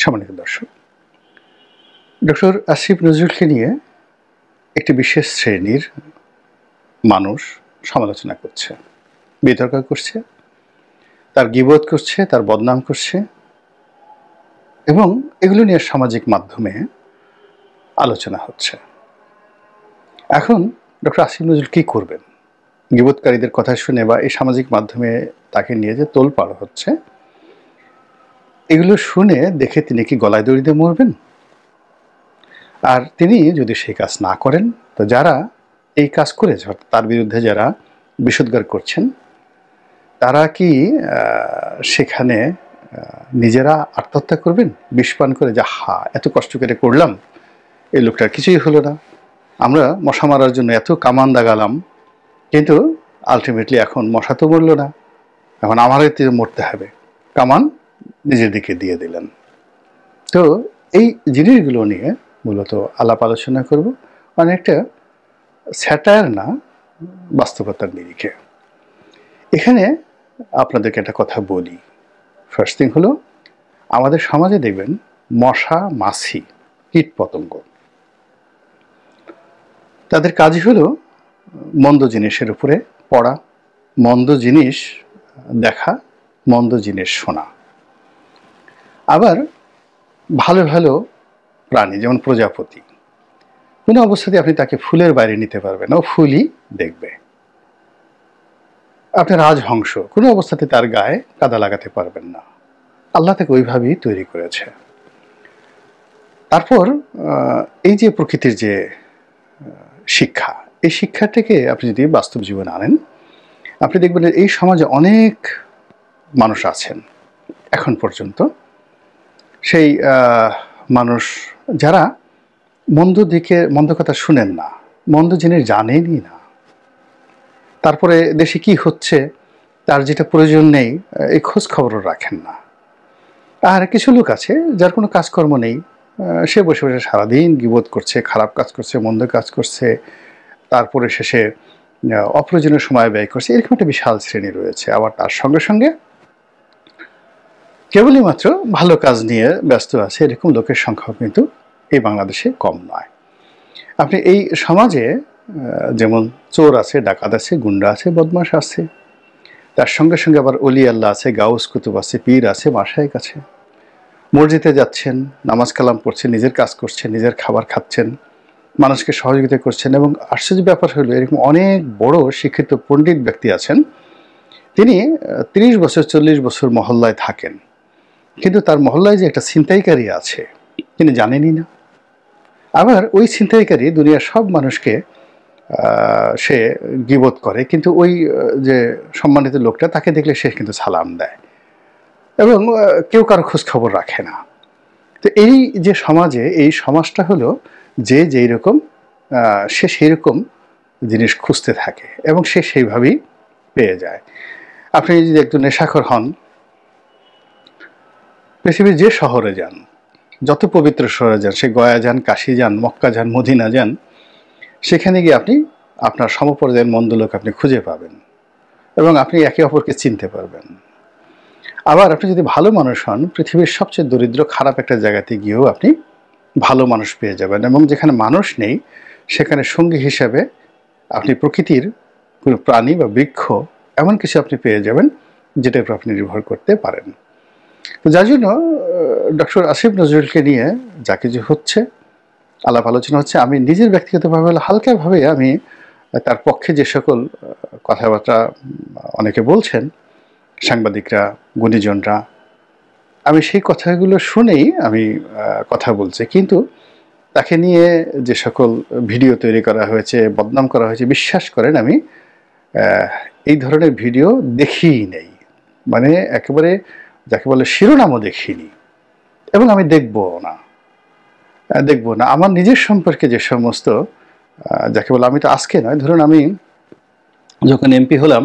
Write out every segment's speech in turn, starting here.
সম্মানিত দর্শক, ডক্টর আসিফ নজরুলকে নিয়ে একটি বিশেষ শ্রেণীর মানুষ সমালোচনা করছে, বিতর্ক করছে, তার গীবত করছে, তার বদনাম করছে এবং এগুলো নিয়ে সামাজিক মাধ্যমে আলোচনা হচ্ছে। এখন ডক্টর আসিফ নজরুল কী করবেন? গীবতকারীদের কথা শুনে বা এই সামাজিক মাধ্যমে তাকে নিয়ে যে তোলপাড় হচ্ছে, এগুলো শুনে দেখে তিনি কি গলায় দড়ি দিয়ে মরবেন? আর তিনি যদি সেই কাজ না করেন, তো যারা এই কাজ করেছে তার বিরুদ্ধে যারা বিষোদ্গার করছেন, তারা কি সেখানে নিজেরা আত্মহত্যা করবেন বিষ পান করে, যে এত কষ্ট করে করলাম, এই লোকটার কিছুই হলো না, আমরা মশা মারার জন্য এত কামান দাগালাম, কিন্তু আলটিমেটলি এখন মশা তো মরল না, এখন আমারই মরতে হবে, কামান নিজের দিকে দিয়ে দিলেন। তো এই জিনিসগুলো নিয়ে মূলত আলাপ আলোচনা করব, অনেকটা স্যাটায়ার না, বাস্তবতার নিরিখে। এখানে আপনাদেরকে একটা কথা বলি। ফার্স্ট থিং হলো, আমাদের সমাজে দেখবেন মশা, মাছি, কীট পতঙ্গ, তাদের কাজই হলো মন্দ জিনিসের উপরে পড়া, মন্দ জিনিস দেখা, মন্দ জিনিস শোনা। আবার ভালো ভালো প্রাণী যেমন প্রজাপতি, কোনো অবস্থাতে আপনি তাকে ফুলের বাইরে নিতে পারবেন না, ও ফুলই দেখবে। আপনি রাজহংস, কোনো অবস্থাতে তার গায়ে কাদা লাগাতে পারবেন না, আল্লাহ তাকে ওইভাবেই তৈরি করেছে। তারপর এই যে প্রকৃতির যে শিক্ষা, এই শিক্ষাটাকে আপনি যদি বাস্তব জীবনে আনেন, আপনি দেখবেন এই সমাজে অনেক মানুষ আছেন এখন পর্যন্ত, সেই মানুষ যারা মন্দ কথা শুনেন না, মন্দ জিনিস জানেনই না, তারপরে দেশে কি হচ্ছে তার যেটা প্রয়োজন নেই এই খোঁজ খবরও রাখেন না। আর কিছু লোক আছে যার কোনো কাজকর্ম নেই, সে বসে বসে সারাদিন গীবত করছে, খারাপ কাজ করছে, মন্দ কাজ করছে, তারপরে শেষে অপ্রয়োজনীয় সময় ব্যয় করছে। এরকম একটা বিশাল শ্রেণী রয়েছে। আবার তার সঙ্গে সঙ্গে কেবলই মাত্র ভালো কাজ নিয়ে ব্যস্ত আছে, এরকম লোকের সংখ্যাও কিন্তু এই বাংলাদেশে কম নয়। আপনি এই সমাজে যেমন চোর আছে, ডাকাত আছে, গুন্ডা আছে, বদমাশ আছে, তার সঙ্গে সঙ্গে আবার অলি আল্লাহ আছে, গাউস কুতুব আছে, পীর আছে, মাশায়েখ আছে। মসজিদে যাচ্ছেন, নামাজ কালাম পড়ছেন, নিজের কাজ করছেন, নিজের খাবার খাচ্ছেন, মানুষকে সহযোগিতা করছেন। এবং আশ্চর্য ব্যাপার হলো, এরকম অনেক বড় শিক্ষিত পণ্ডিত ব্যক্তি আছেন, তিনি 30 বছর 40 বছর মহল্লায় থাকেন, কিন্তু তার মহল্লায় যে একটা ছিনতাইকারী আছে তিনি জানেনই না। আবার ওই ছিনতাইকারী দুনিয়ার সব মানুষকে সে গীবত করে, কিন্তু ওই যে সম্মানিত লোকটা, তাকে দেখলে সে কিন্তু সালাম দেয় এবং কেউ কারো খোঁজ খবর রাখে না। তো এই যে সমাজে, এই সমাজটা হলো যে যেই রকম সে সেই রকম জিনিস খুঁজতে থাকে এবং সে সেইভাবেই পেয়ে যায়। আপনি যদি একটু নেশাখোর হন, পৃথিবীর যে শহরে যান, যত পবিত্র শহরে যান, সে গয়া যান, কাশী যান, মক্কা যান, মদিনা যান, সেখানে গিয়ে আপনি আপনার সমপর্যায়ের মন্দ লোক আপনি খুঁজে পাবেন এবং আপনি একে অপরকে চিনতে পারবেন। আবার আপনি যদি ভালো মানুষ হন, পৃথিবীর সবচেয়ে দরিদ্র খারাপ একটা জায়গাতে গিয়েও আপনি ভালো মানুষ পেয়ে যাবেন। এবং যেখানে মানুষ নেই, সেখানে সঙ্গী হিসাবে আপনি প্রকৃতির কোনো প্রাণী বা বৃক্ষ, এমন কিছু আপনি পেয়ে যাবেন যেটার উপর আপনি নির্ভর করতে পারেন। তো যার জন্য ডক্টর আসিফ নজরুলকে নিয়ে যা কিছু হচ্ছে, আলাপ আলোচনা হচ্ছে, আমি নিজের ব্যক্তিগতভাবে হালকাভাবে আমি তার পক্ষে যে সকল কথাবার্তা অনেকে বলছেন, সাংবাদিকরা, গুণীজনরা, আমি সেই কথাগুলো শুনেই আমি কথা বলছি। কিন্তু তাকে নিয়ে যে সকল ভিডিও তৈরি করা হয়েছে, বদনাম করা হয়েছে, বিশ্বাস করেন আমি এই ধরনের ভিডিও দেখিই নেই, মানে একেবারে যাকে বলে শিরোনামও দেখিনি এবং আমি দেখবো না। আমার নিজের সম্পর্কে যে সমস্ত যাকে বলে, আমি তো আজকে নয়, ধরুন আমি যখন এমপি হলাম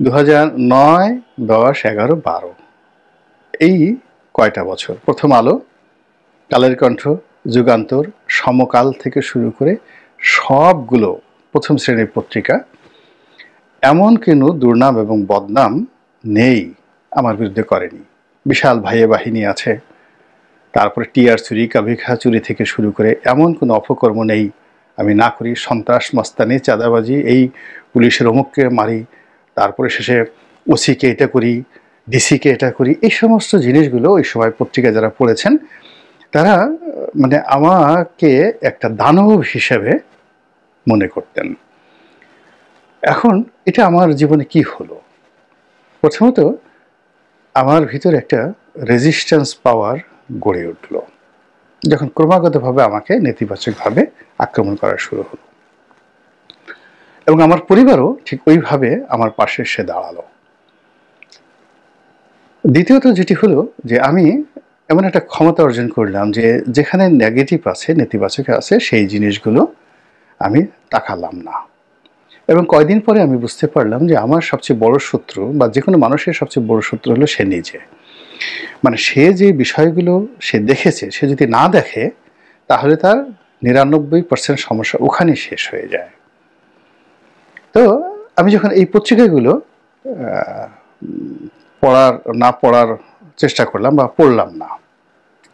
2009, 10, 11, 12, এই কয়টা বছর, প্রথম আলো, কালের কণ্ঠ, যুগান্তর, সমকাল থেকে শুরু করে সবগুলো প্রথম শ্রেণীর পত্রিকা, এমন কোনো দুর্নাম এবং বদনাম নেই আমার বিরুদ্ধে করেনি। বিশাল ভাইয়ে বাহিনী আছে, তারপরে টিয়ার চুরি, কাভিখা চুরি থেকে শুরু করে এমন কোনো অপকর্ম নেই আমি না করি। সন্ত্রাস, মস্তানি, চাঁদাবাজি, এই পুলিশের অমুককে মারি, তারপরে শেষে ওসিকে এটা করি, ডিসিকে এটা করি, এই সমস্ত জিনিসগুলো ওই সময় পত্রিকা যারা পড়েছেন তারা মানে আমাকে একটা দানব হিসেবে মনে করতেন। এখন এটা আমার জীবনে কি হলো? প্রথমত আমার ভিতরে একটা রেজিস্ট্যান্স পাওয়ার গড়ে উঠল যখন ক্রমাগতভাবে আমাকে নেতিবাচকভাবে আক্রমণ করা শুরু হলো, এবং আমার পরিবারও ঠিক ওইভাবে আমার পাশে এসে দাঁড়ালো। দ্বিতীয়ত যেটি হলো যে আমি এমন একটা ক্ষমতা অর্জন করলাম যে যেখানে নেগেটিভ আছে, নেতিবাচক আছে, সেই জিনিসগুলো আমি তাকালাম না। এবং কয়দিন পরে আমি বুঝতে পারলাম যে আমার সবচেয়ে বড় শত্রু বা যে কোনো মানুষের সবচেয়ে বড় শত্রু হলো সে নিজে। মানে সে যে বিষয়গুলো সে দেখেছে, সে যদি না দেখে তাহলে তার ৯৯% সমস্যা ওখানেই শেষ হয়ে যায়। তো আমি যখন এই পত্রিকাগুলো পড়ার চেষ্টা করলাম বা পড়লাম না,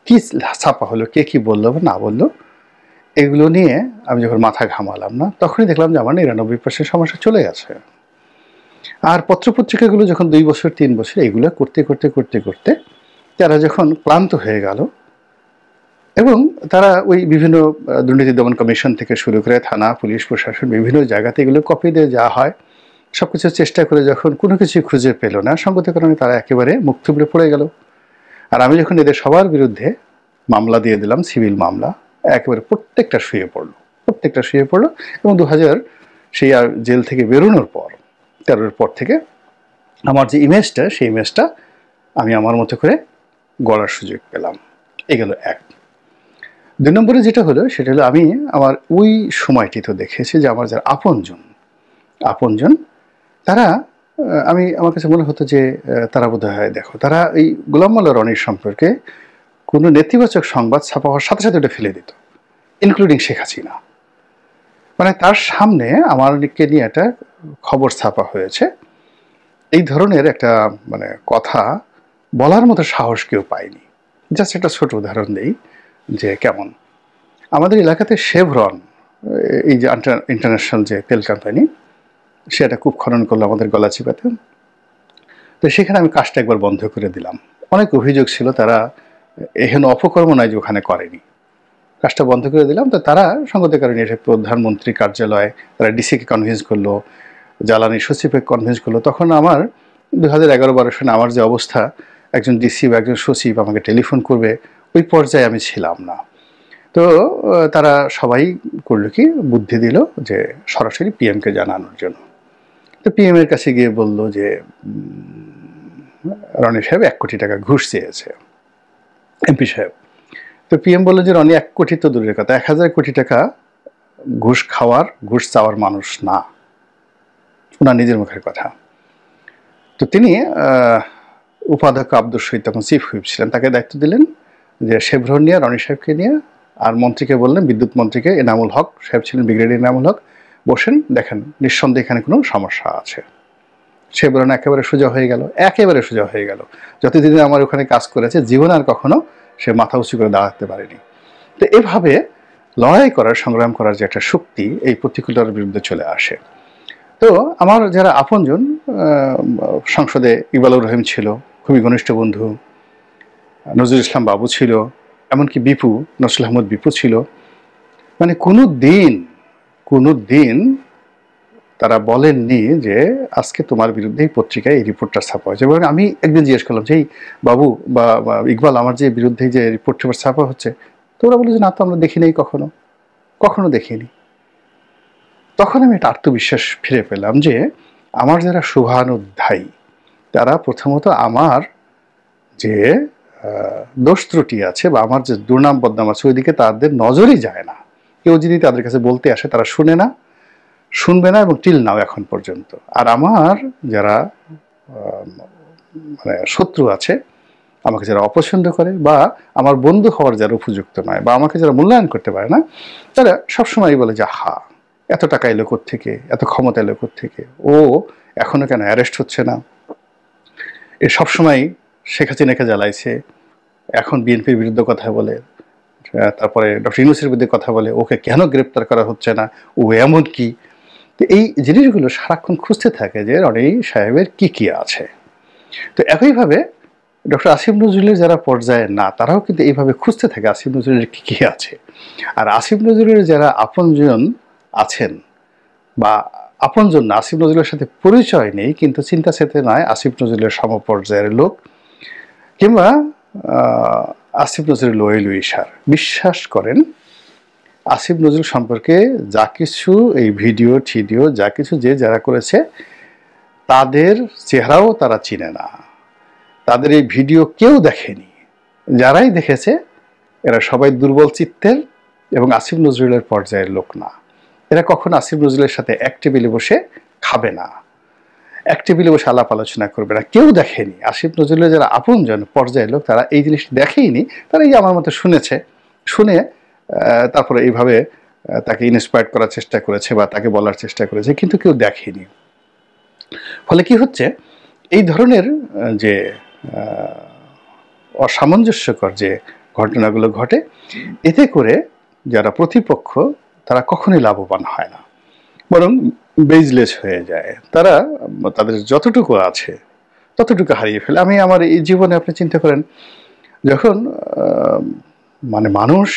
কি ছাপা হলো, কে কি বললো বা না বললো, এগুলো নিয়ে আমি যখন মাথা ঘামালাম না, তখনই দেখলাম যে আমার ৯৯% সমস্যা চলে গেছে। আর পত্রপত্রিকাগুলো যখন ২ বছর ৩ বছর এগুলো করতে করতে করতে করতে তারা যখন ক্লান্ত হয়ে গেল এবং তারা ওই বিভিন্ন দুর্নীতি দমন কমিশন থেকে শুরু করে থানা, পুলিশ, প্রশাসন বিভিন্ন জায়গাতে এগুলো কপি দিয়ে যাওয়া হয়, সব কিছু চেষ্টা করে যখন কোনো কিছু খুঁজে পেল না, সঙ্গত কারণে তারা একেবারে মুখ থুবড়ে পড়ে গেল। আর আমি যখন এদের সবার বিরুদ্ধে মামলা দিয়ে দিলাম, সিভিল মামলা, একেবারে প্রত্যেকটা শুয়ে পড়লো এবং ২০০০ সেই জেল থেকে বেরোনোর পর ১৩-এর পর থেকে আমার যে ইমেজটা, সেই ইমেজটা আমি আমার মতো করে গড়ার সুযোগ পেলাম। এই গেল এক। ২ নম্বরে যেটা হলো সেটা হলো আমি আমার ওই সময়টি তো দেখেছি যে আমার যারা আপনজন তারা আমার কাছে মনে হতো যে তারা বোধহয় দেখো, তারা এই গোলাম মোল্লা রনির সম্পর্কে কোনো নেতিবাচক সংবাদ ছাপা হওয়ার সাথে সাথে ওটা ফেলে দিত, ইনক্লুডিং শেখ হাসিনা। মানে তার সামনে আমারকে নিয়ে একটা খবর ছাপা হয়েছে, এই ধরনের একটা মানে কথা বলার মতো সাহস কেউ পায়নি। জাস্ট একটা ছোট উদাহরণ দিই যে কেমন আমাদের এলাকাতে শেভরন, এই যে ইন্টারন্যাশনাল যে তেল কোম্পানি, সেটা কূপ খনন করলো আমাদের গলাচিপাতে। তো সেখানে আমি কাজটা একবার বন্ধ করে দিলাম। অনেক অভিযোগ ছিল, তারা এহেন অপকর্ম নয় যে ওখানে করেনি, কাজটা বন্ধ করে দিলাম। তো তারা সঙ্গত কারণে এসে প্রধানমন্ত্রী কার্যালয়, তারা ডিসিকে কনভিন্স করলো, জ্বালানি সচিবকে কনভিন্স করলো। তখন আমার ২০১১-১২ সালে আমার যে অবস্থা, একজন ডিসি বা একজন সচিব আমাকে টেলিফোন করবে, ওই পর্যায়ে আমি ছিলাম না। তো তারা সবাই করলো কি, বুদ্ধি দিল যে সরাসরি পিএমকে জানানোর জন্য। তো পিএমের কাছে গিয়ে বলল যে রনি সাহেব ১ কোটি টাকা ঘুষ চেয়েছে, এমপি সাহেব। তো পিএম বললো যে রনি ১ কোটি তো দূরের কথা, ১,০০০ কোটি টাকা ঘুষ খাওয়ার, ঘুষ চাওয়ার মানুষ না, ওনার নিজের মুখের কথা। তো তিনি উপাধ্যক্ষ আব্দুল শহীদ তখন চিফ হুইপ ছিলেন, তাকে দায়িত্ব দিলেন যে শেভরন নিয়ে, রনি সাহেবকে নিয়ে, আর মন্ত্রীকে বললেন, বিদ্যুৎ মন্ত্রীকে, এনামুল হক সাহেব ছিলেন, ব্রিগেডিয়ার এনামুল হক, বসেন, দেখেন নিঃসন্দেহে এখানে কোনো সমস্যা আছে। শেভরন একেবারে সোজা হয়ে গেল। যতদিন আমার ওখানে কাজ করেছে জীবনে আর কখনো সে মাথা উঁচু করে দাঁড়াতে পারেনি। তো এভাবে লড়াই করার, সংগ্রাম করার যে একটা শক্তি এই প্রতিকূলতার বিরুদ্ধে চলে আসে। তো আমার যারা আপনজন, সংসদে ইকবালুর রহিম ছিল, খুবই ঘনিষ্ঠ বন্ধু, নজরুল ইসলাম বাবু ছিল, এমনকি বিপু, নসরুল আহমদ বিপু ছিল। মানে কোনো দিন তারা বলেননি যে আজকে তোমার বিরুদ্ধে এই পত্রিকায় এই রিপোর্টটা ছাপা হয়েছে। এবং আমি একদিন জিজ্ঞেস করলাম যে বাবু বা ইকবাল, আমার যে বিরুদ্ধে যে রিপোর্ট ছাপা হচ্ছে, তো ওরা বলে যে না, তো আমরা দেখি নাই, কখনো দেখিনি। তখন আমি একটা আত্মবিশ্বাস ফিরে পেলাম যে আমার যারা শুভানুধ্যায়ী, তারা প্রথমত আমার যে দোষ ত্রুটি আছে বা আমার যে দুর্নাম বদনাম আছে ওইদিকে তাদের নজরই যায় না। কেউ যদি তাদের কাছে বলতে আসে তারা শুনবে না এবং টিল নাও এখন পর্যন্ত। আর আমার যারা মানে শত্রু আছে, আমাকে যারা অপছন্দ করে বা আমার বন্ধু হওয়ার যারা উপযুক্ত নয় বা আমাকে যারা মূল্যায়ন করতে পারে না, তারা সবসময় বলে যে এত টাকা এলো কোত্থেকে, এত ক্ষমতা এলো কোত্থেকে, ও এখনো কেন অ্যারেস্ট হচ্ছে না, এ সবসময় শেখ হাসিনাকে জ্বালাইছে, এখন বিএনপির বিরুদ্ধে কথা বলে, তারপরে ডক্টর ইউনূসের বিরুদ্ধে কথা বলে, ওকে কেন গ্রেপ্তার করা হচ্ছে না, ও এমন কি। তো এই জিনিসগুলো সারাক্ষণ খুঁজতে থাকে যে রনি সাহেবের কি আছে। তো একইভাবে ডক্টর আসিফ নজরুলের যারা পর্যায়ে না, তারাও কিন্তু এইভাবে খুঁজতে থাকে আসিফ নজরুলের কি আছে। আর আসিফ নজরুলের যারা আপনজন আছেন বা আপনজন না, আসিফ নজরুলের সাথে পরিচয় নেই কিন্তু চিন্তা চেতনায় আসিফ নজরুলের সমপর্যায়ের লোক, কিংবা আসিফ নজরুল ওয়েল উইশার, বিশ্বাস করেন আসিফ নজরুল সম্পর্কে যা কিছু এই ভিডিও টিডিও যা কিছু যে যারা করেছে তাদের চেহারাও তারা চিনে না, তাদের এই ভিডিও কেউ দেখেনি। যারাই দেখেছে এরা সবাই দুর্বল চিত্তের এবং আসিফ নজরুলের পর্যায়ের লোক না। এরা কখনো আসিফ নজরুলের সাথে এক টেবিলে বসে খাবে না, এক টেবিলে বসে আলাপ আলোচনা করবে না। কেউ দেখেনি আসিফ নজরুলের যারা আপনজন পর্যায়ের লোক, তারা এই জিনিসটা দেখেইনি। তারা এই আমার মতো শুনেছে, শুনে তারপরে এইভাবে তাকে ইন্সপায়ার করার চেষ্টা করেছে বা তাকে বলার চেষ্টা করেছে, কিন্তু কেউ দেখেনি। ফলে কি হচ্ছে, এই ধরনের যে অসামঞ্জস্যকর যে ঘটনাগুলো ঘটে, এতে করে যারা প্রতিপক্ষ তারা কখনোই লাভবান হয় না, বরং বেজলেস হয়ে যায়। তারা তাদের যতটুকু আছে ততটুকু হারিয়ে ফেলে। আমি আমার এই জীবনে আপনি চিন্তা করেন, যখন মানে মানুষ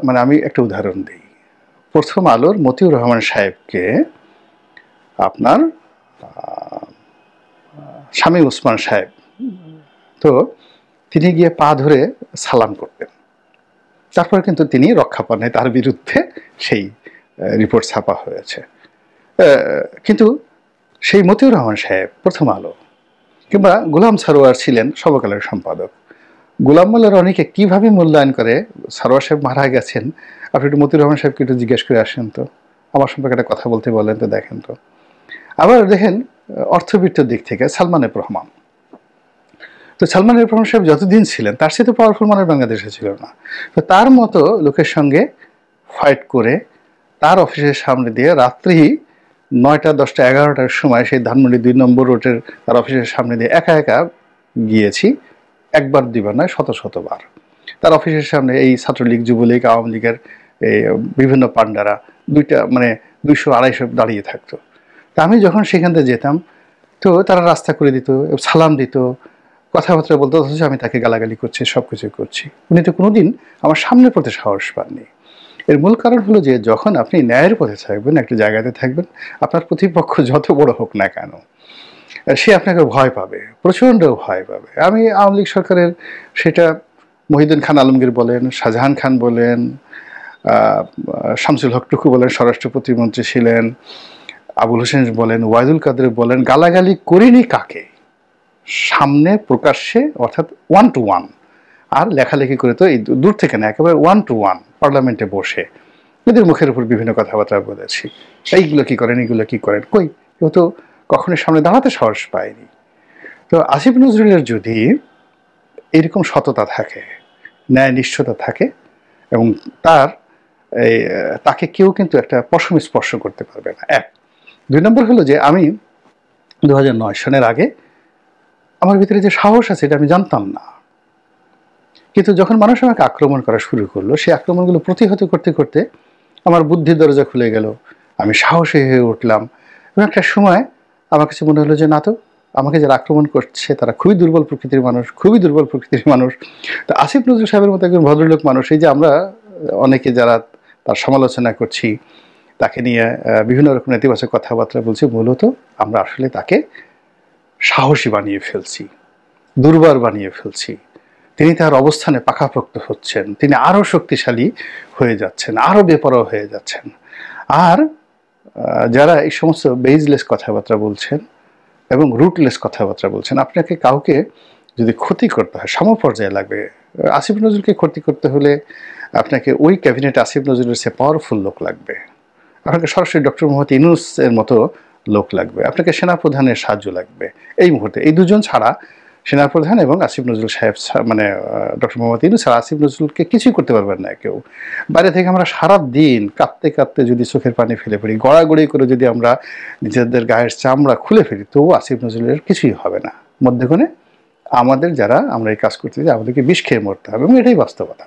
মানে আমি একটা উদাহরণ দিই, প্রথম আলোর মতিউর রহমান সাহেবকে আপনার স্বামী ওসমান সাহেব, তো তিনি গিয়ে পা ধরে সালাম করতেন, তারপর কিন্তু তিনি রক্ষা পান নাই, তার বিরুদ্ধে সেই রিপোর্ট ছাপা হয়েছে। কিন্তু সেই মতিউর রহমান সাহেব প্রথম আলো, কিংবা গোলাম সারোয়ার ছিলেন সর্বকালের সম্পাদক, গোলাম মোল্লা রনিকে কিভাবে মূল্যায়ন করে। সারোয়ার সাহেব মারা গেছেন, আপনি একটু মতিউর রহমান সাহেবকে একটু জিজ্ঞেস করে আসেন তো, আমার সম্পর্কে একটা কথা বলতে বলেন তো, দেখেন তো। আবার দেখেন অর্থবিত্তের দিক থেকে সালমান এফ রহমান, তো সালমান এফ রহমান সাহেব যতদিন ছিলেন তার সাথে পাওয়ারফুল মানুষ বাংলাদেশে ছিল না। তো তার মতো লোকের সঙ্গে ফাইট করে তার অফিসের সামনে দিয়ে রাত্রি 9টা 10টা 11টার সময় সেই ধানমন্ডি 2 নম্বর রোডের তার অফিসের সামনে দিয়ে একা একা গিয়েছি, একবার দুইবার নয়, শত শতবার। তার অফিসের সামনে এই ছাত্রলীগ, যুবলীগ, আওয়ামী লীগের এই বিভিন্ন পান্ডারা 200-250 দাঁড়িয়ে থাকতো। তা আমি যখন সেখান থেকে যেতাম, তো তারা রাস্তা করে দিত, সালাম দিত, কথাবার্তা বলতো, অথচ আমি তাকে গালাগালি করছি, সব কিছু করছি। উনি তো কোনোদিন আমার সামনে পড়তে সাহস পাননি। এর মূল কারণ হলো যে যখন আপনি ন্যায়ের পথে থাকবেন, একটা জায়গাতে থাকবেন, আপনার প্রতিপক্ষ যত বড় হোক না কেন সে আপনাকে ভয় পাবে, প্রচণ্ড ভয় পাবে। আমি আওয়ামী লীগ সরকারের, সেটা মহিউদ্দিন খান আলমগীর বলেন, শাহজাহান খান বলেন, শামসুল হক টুকু বলেন, স্বরাষ্ট্র প্রতিমন্ত্রী ছিলেন, আবুল হোসেন বলেন, ওয়াইদুল কাদের বলেন, গালাগালি করিনি কাকে, সামনে প্রকাশ্যে, অর্থাৎ 1 to 1, আর লেখালেখি করে তো এই দূর থেকে না, একেবারে 1 to 1 পার্লামেন্টে বসে এদের মুখের উপর বিভিন্ন কথাবার্তা বলেছি, এইগুলো কি করেন, এইগুলো কি করেন, কই কেউ তো কখনোই সামনে দাঁড়াতে সাহস পায়নি। তো আসিফ নজরুলের যদি এরকম সততা থাকে, ন্যায় নিষ্ঠতা থাকে, এবং তাকে কেউ কিন্তু একটা পশম স্পর্শ করতে পারবে না। 1 2 নম্বর হলো যে আমি 2009 সনের আগে আমার ভিতরে যে সাহস আছে এটা আমি জানতাম না, কিন্তু যখন মানুষ আমাকে আক্রমণ করা শুরু করলো, সেই আক্রমণগুলো প্রতিহত করতে করতে আমার বুদ্ধির দরজা খুলে গেল, আমি সাহসী হয়ে উঠলাম। এবং একটা সময় আমার কাছে মনে হলো যে না, তো আমাকে যারা আক্রমণ করছে তারা খুবই দুর্বল প্রকৃতির মানুষ, খুবই দুর্বল প্রকৃতির মানুষ। তো আসিফ নজরুল সাহেবের মতো একজন ভদ্রলোক মানুষ, এই যে আমরা অনেকে যারা তার সমালোচনা করছি, তাকে নিয়ে বিভিন্ন রকম নেতিবাচক কথাবার্তা বলছি, মূলত আমরা আসলে তাকে সাহসী বানিয়ে ফেলছি, দুর্বার বানিয়ে ফেলছি। তিনি তার অবস্থানে পাকাপোক্ত হচ্ছেন, তিনি আরও শক্তিশালী হয়ে যাচ্ছেন, আরও বেপরোয়া হয়ে যাচ্ছেন। আর যারা এই সমস্ত বেজলেস কথাবার্তা বলছেন এবং রুটলেস কথাবার্তা বলছেন, আপনাকে কাউকে যদি ক্ষতি করতে হয় সমপর্যায়ে লাগবে। আসিফ নজরুলকে ক্ষতি করতে হলে আপনাকে ওই ক্যাবিনেটে আসিফ নজরুলের সে পাওয়ারফুল লোক লাগবে, আপনাকে সরাসরি ডক্টর মোহাম্মদ ইউনূসের মতো লোক লাগবে, আপনাকে সেনাপ্রধানের সাহায্য লাগবে। এই মুহূর্তে এই দুজন ছাড়া, সেনাপ্রধান এবং আসিফ নজরুল সাহেব, মানে ডক্টর মোহাম্মদ ইউনূস ছাড়া আসিফ নজরুলকে কিছুই করতে পারবেন না কেউ। বাইরে থেকে আমরা সারা দিন কাঁদতে কাঁদতে যদি চোখের পানি ফেলে পড়ি, গড়াগড়ি করে যদি আমরা নিজেদের গায়ের চামড়া খুলে ফেলি, তবুও আসিফ নজরুলের কিছুই হবে না। মধ্যখানে আমাদের যারা আমরা এই কাজ করতেছি আমাদেরকে বিষ খেয়ে মরতে হবে এবং এটাই বাস্তবতা।